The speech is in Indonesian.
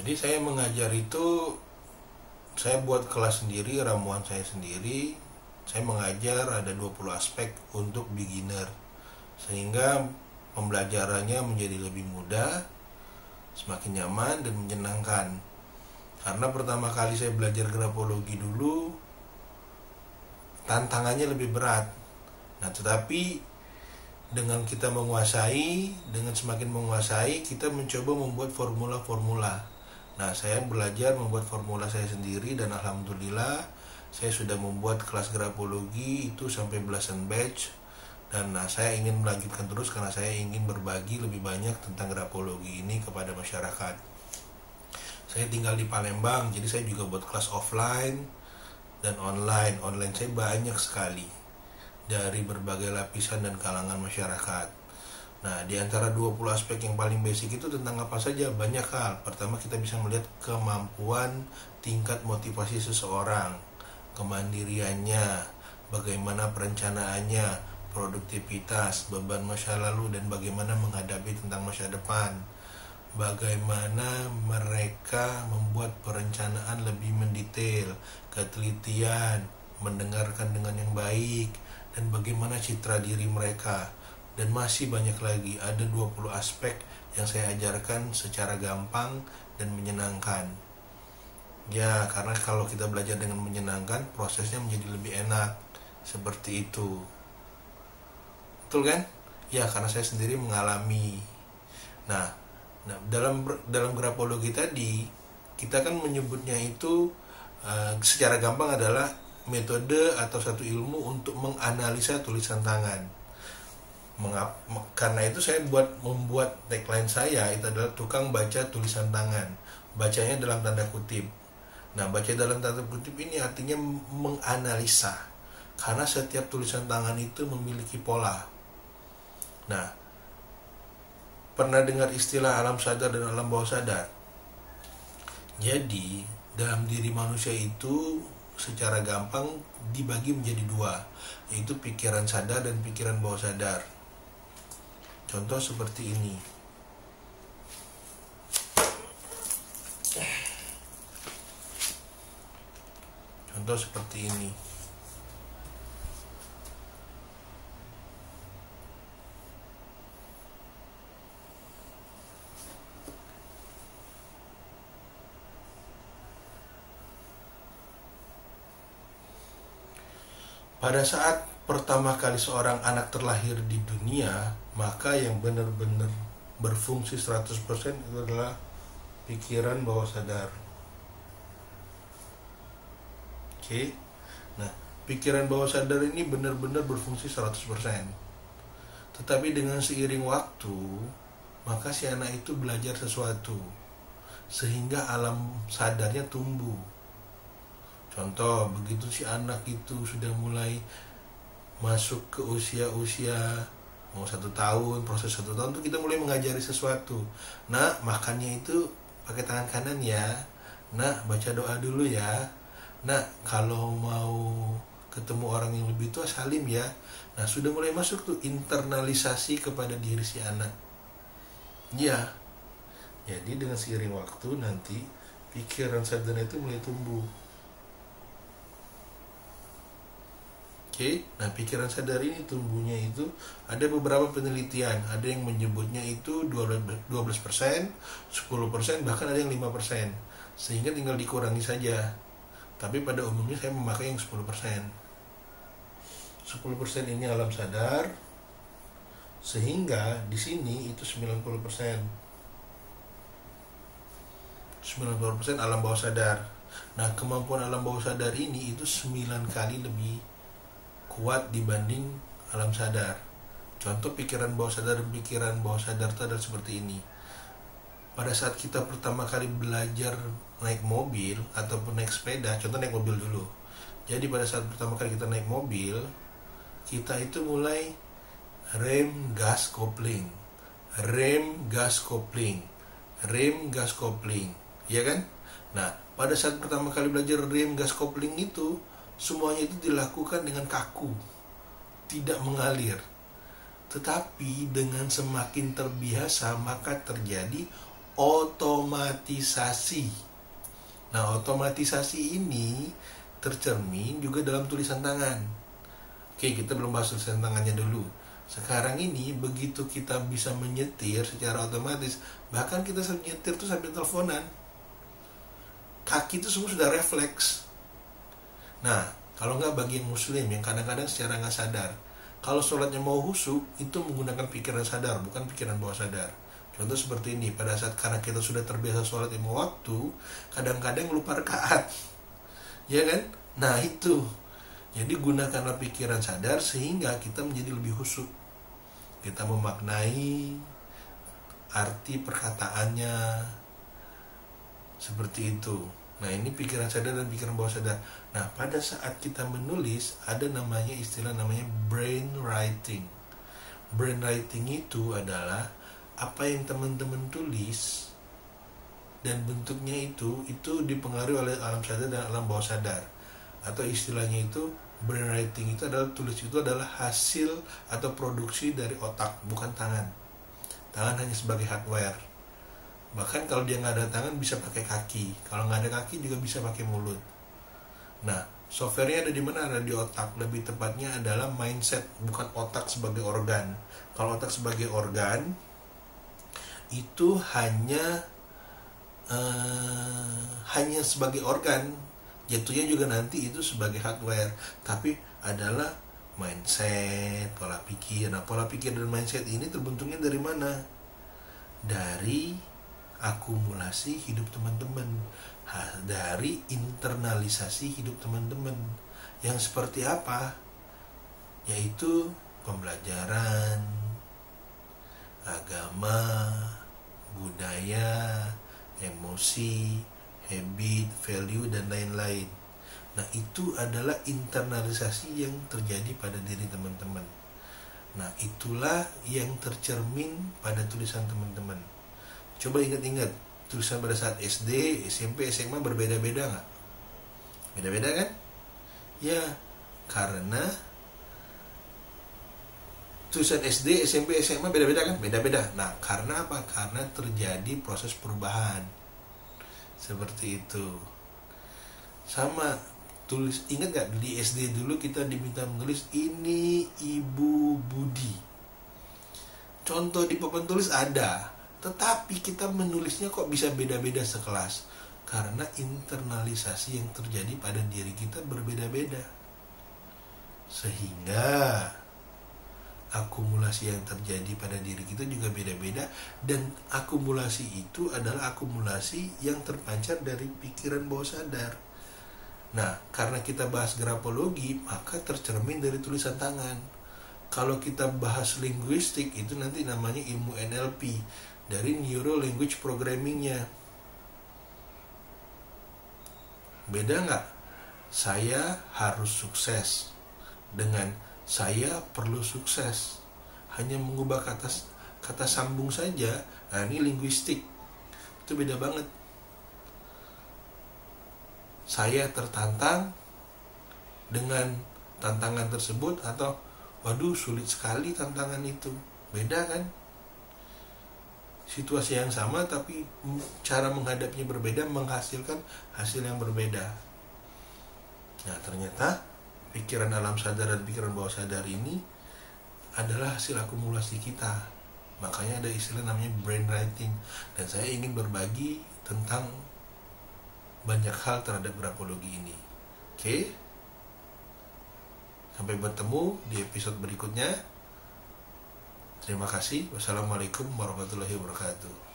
Jadi saya mengajar itu, saya buat kelas sendiri, ramuan saya sendiri. Saya mengajar ada 20 aspek untuk beginner, sehingga pembelajarannya menjadi lebih mudah, semakin nyaman dan menyenangkan. Karena pertama kali saya belajar grafologi dulu, tantangannya lebih berat. Nah, tetapi dengan kita menguasai, dengan semakin menguasai, kita mencoba membuat formula-formula. Nah, saya belajar membuat formula saya sendiri dan alhamdulillah saya sudah membuat kelas grafologi itu sampai belasan batch. Dan saya ingin melanjutkan terus karena saya ingin berbagi lebih banyak tentang grafologi ini kepada masyarakat. Saya tinggal di Palembang, jadi saya juga buat kelas offline dan online. Online saya banyak sekali dari berbagai lapisan dan kalangan masyarakat. Nah, di antara 20 aspek yang paling basic itu tentang apa saja? Banyak hal. Pertama, kita bisa melihat kemampuan tingkat motivasi seseorang, kemandiriannya, bagaimana perencanaannya, produktivitas, beban masa lalu, dan bagaimana menghadapi tentang masa depan. Bagaimana mereka membuat perencanaan lebih mendetail, ketelitian, mendengarkan dengan yang baik, dan bagaimana citra diri mereka. Dan masih banyak lagi, ada 20 aspek yang saya ajarkan secara gampang dan menyenangkan. Ya, karena kalau kita belajar dengan menyenangkan, prosesnya menjadi lebih enak. Seperti itu. Betul kan? Ya, karena saya sendiri mengalami. Nah, dalam grafologi tadi, kita kan menyebutnya itu secara gampang adalah metode atau satu ilmu untuk menganalisa tulisan tangan. Karena itu saya membuat tagline saya itu adalah tukang baca tulisan tangan. Bacanya dalam tanda kutip. Nah, baca dalam tanda kutip ini artinya menganalisa, karena setiap tulisan tangan itu memiliki pola. Nah, pernah dengar istilah alam sadar dan alam bawah sadar? Jadi, dalam diri manusia itu secara gampang dibagi menjadi dua, yaitu pikiran sadar dan pikiran bawah sadar. Contoh seperti ini. Contoh seperti ini. Pada saat pertama kali seorang anak terlahir di dunia, maka yang benar-benar berfungsi 100% itu adalah pikiran bawah sadar. Oke. Nah, pikiran bawah sadar ini benar-benar berfungsi 100%. Tetapi dengan seiring waktu, maka si anak itu belajar sesuatu, sehingga alam sadarnya tumbuh. Contoh, begitu si anak itu sudah mulai masuk ke usia-usia mau 1 tahun, proses 1 tahun tuh kita mulai mengajari sesuatu. Nah, makannya itu pakai tangan kanan ya. Nah, baca doa dulu ya. Nah, kalau mau ketemu orang yang lebih tua, salim ya. Nah, sudah mulai masuk tuh internalisasi kepada diri si anak. Ya, jadi dengan seiring waktu nanti pikiran sadar itu mulai tumbuh. Oke, nah pikiran sadar ini tumbuhnya itu ada beberapa penelitian. Ada yang menyebutnya itu 12%, 10%, bahkan ada yang 5%. Sehingga tinggal dikurangi saja. Tapi pada umumnya saya memakai yang 10%. 10% ini alam sadar, sehingga di sini itu 90%. 90% alam bawah sadar. Nah, kemampuan alam bawah sadar ini itu 9 kali lebih kuat dibanding alam sadar. Contoh pikiran bawah sadar dan pikiran bawah sadar itu adalah seperti ini. Pada saat kita pertama kali belajar naik mobil ataupun naik sepeda, contoh naik mobil dulu. Jadi pada saat pertama kali kita naik mobil, kita itu mulai rem, gas, kopling. Rem, gas, kopling. Rem, gas, kopling. Ya kan? Nah, pada saat pertama kali belajar rem, gas, kopling itu, semuanya itu dilakukan dengan kaku, tidak mengalir. Tetapi dengan semakin terbiasa, maka terjadi otomatisasi. Nah, otomatisasi ini tercermin juga dalam tulisan tangan. Oke, kita belum bahas tulisan tangannya dulu. Sekarang ini begitu kita bisa menyetir secara otomatis, bahkan kita nyetir tuh sambil teleponan, kaki itu semua sudah refleks. Nah, kalau nggak bagi yang muslim yang kadang-kadang secara nggak sadar, kalau sholatnya mau khusyuk itu menggunakan pikiran sadar, bukan pikiran bawah sadar. Contoh seperti ini, pada saat karena kita sudah terbiasa sholat lima waktu, kadang-kadang lupa rakaat, ya kan? Nah itu, jadi gunakanlah pikiran sadar sehingga kita menjadi lebih khusyuk. Kita memaknai arti perkataannya seperti itu. Nah ini pikiran sadar dan pikiran bawah sadar. Nah pada saat kita menulis ada namanya istilah namanya brain writing. Brain writing itu adalah apa yang teman-teman tulis dan bentuknya itu dipengaruhi oleh alam sadar dan alam bawah sadar. Atau istilahnya itu brain writing itu adalah hasil atau produksi dari otak, bukan tangan. Tangan hanya sebagai hardware. Bahkan kalau dia nggak ada tangan bisa pakai kaki. Kalau nggak ada kaki juga bisa pakai mulut. Nah, softwarenya ada di mana? Ada di otak. Lebih tepatnya adalah mindset, bukan otak sebagai organ. Kalau otak sebagai organ itu hanya sebagai organ. Jatuhnya juga nanti itu sebagai hardware, tapi adalah mindset, pola pikir. Nah, pola pikir dan mindset ini terbentuknya dari mana? Dari akumulasi hidup teman-teman, dari internalisasi hidup teman-teman. Yang seperti apa? Yaitu pembelajaran, agama, budaya, emosi, habit, value, dan lain-lain. Nah itu adalah internalisasi yang terjadi pada diri teman-teman. Nah itulah yang tercermin pada tulisan teman-teman. Coba ingat-ingat, tulisan pada saat SD, SMP, SMA berbeda-beda nggak? Beda-beda kan? Ya, karena tulisan SD, SMP, SMA beda-beda kan? Beda-beda. Nah karena apa? Karena terjadi proses perubahan. Seperti itu. Sama tulis, ingat gak di SD dulu kita diminta menulis ini Ibu Budi. Contoh di papan tulis ada, tetapi kita menulisnya kok bisa beda-beda sekelas. Karena internalisasi yang terjadi pada diri kita berbeda-beda. Sehingga akumulasi yang terjadi pada diri kita juga beda-beda, dan akumulasi itu adalah akumulasi yang terpancar dari pikiran bawah sadar. Nah, karena kita bahas grafologi, maka tercermin dari tulisan tangan. Kalau kita bahas linguistik, itu nanti namanya ilmu NLP, dari Neuro Language Programming-nya. Beda nggak? Saya harus sukses dengan saya perlu sukses. Hanya mengubah kata sambung saja. Nah ini linguistik, itu beda banget. Saya tertantang dengan tantangan tersebut, atau waduh sulit sekali tantangan itu. Beda kan? Situasi yang sama tapi cara menghadapinya berbeda, menghasilkan hasil yang berbeda. Nah ternyata pikiran alam sadar dan pikiran bawah sadar ini adalah hasil akumulasi kita. Makanya ada istilah namanya brain writing. Dan saya ingin berbagi tentang banyak hal terhadap grafologi ini. Oke? Sampai bertemu di episode berikutnya. Terima kasih. Wassalamualaikum warahmatullahi wabarakatuh.